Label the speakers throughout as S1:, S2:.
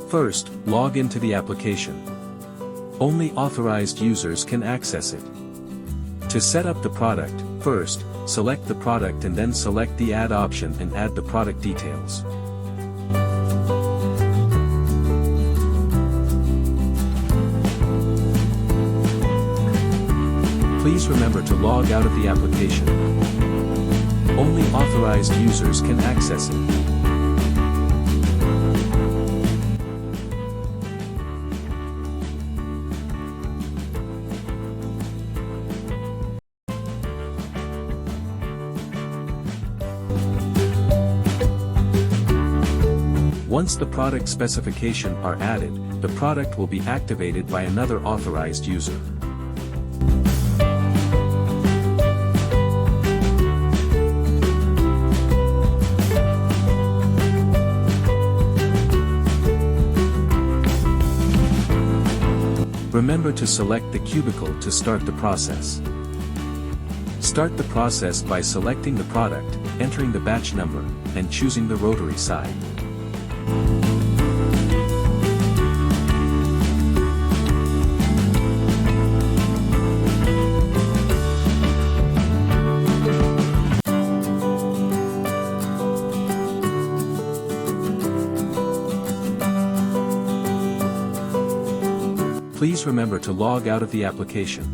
S1: First, log into the application. Only authorized users can access it. To set up the product, first, select the product and then select the Add option and add the product details. Please remember to log out of the application. Only authorized users can access it. Once the product specification are added, the product will be activated by another authorized user. Remember to select the cubicle to start the process. Start the process by selecting the product, entering the batch number, and choosing the rotary side. Please remember to log out of the application.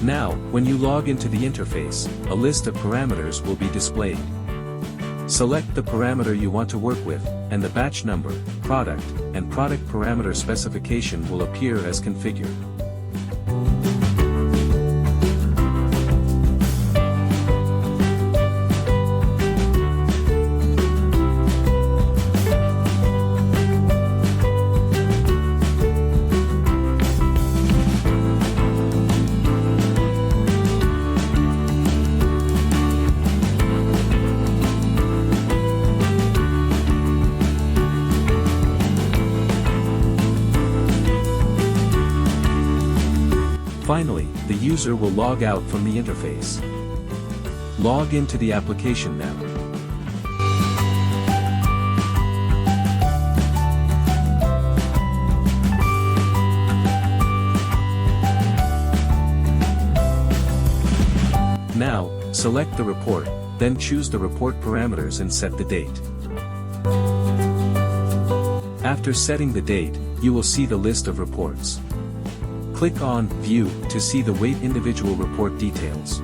S1: Now, when you log into the interface, a list of parameters will be displayed. Select the parameter you want to work with, and the batch number, product, and product parameter specification will appear as configured. Finally, the user will log out from the interface. Log into the application now. Now, select the report, then choose the report parameters and set the date. After setting the date, you will see the list of reports. Click on View to see the individual report details.